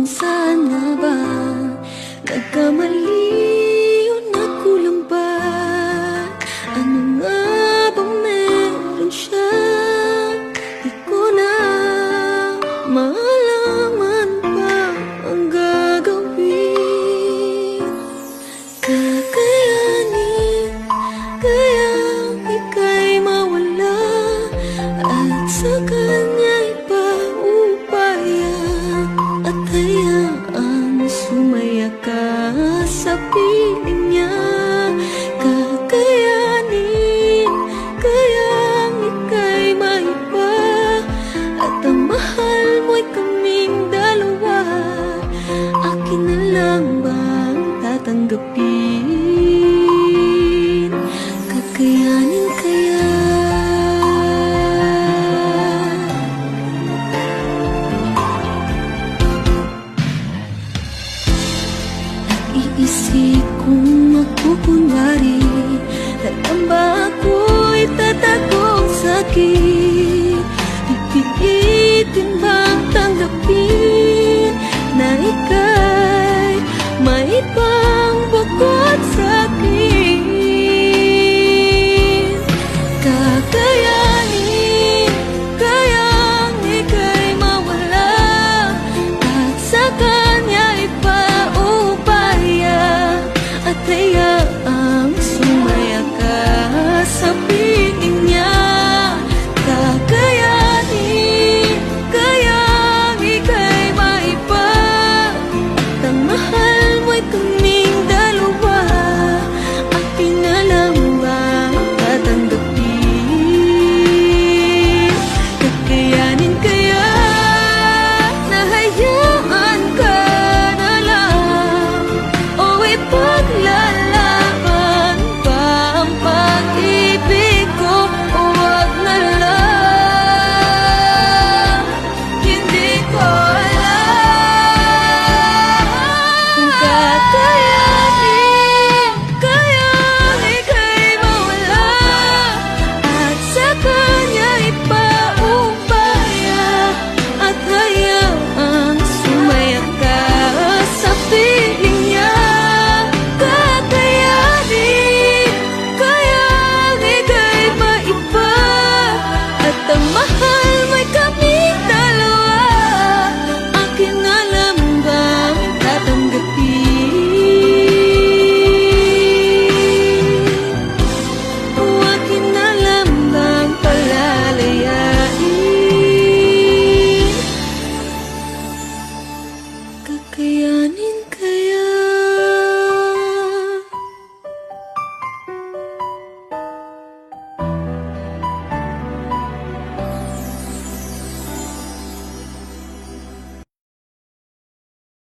saan nga ba nagkamali o nagkulang ba? Ano nga bang meron siya? Di ko na malaman pa ang gagawin. Kakayanin kayang ika'y mawala at sa kanya ipaubaya at hayaang sumaya ka sa piling niya. Kakayanin kayang ika'y maiba at ang mahal mo'y kaming dalawa. Akin na lang bang tatanggapin? Kakayanin kaya? Nag-iisip kung magkukunwari hanggang ba ako'y tatagong sakit? Pipilitin bang tanggapin na ika'y may ibang bukod sa'kin? Kakayanin kayang ika'y mawala at sa kanya ipaubaya at hayaang sumaya ka sa piling niya. Kakayanin kayang ika'y maiba at ang mahal mo'y kaming dalawa. Akin na lang bang tatanggapin? Kakayanin kaya na hayaan ka na lang o ipaglalaban pa ang pag-ibig ko? O wag na lang, hindi ko alam. Kung kakayanin kayang ika'y mawala at sa kanya ipaubaya at hayaang sumaya ka sa piling niya. Kakayanin kayang ika'y maiba at ang mahal mo'y kaming dalawa. Akin na lang bang tatanggapin? O akin na lang bang palalayain? Kakayanin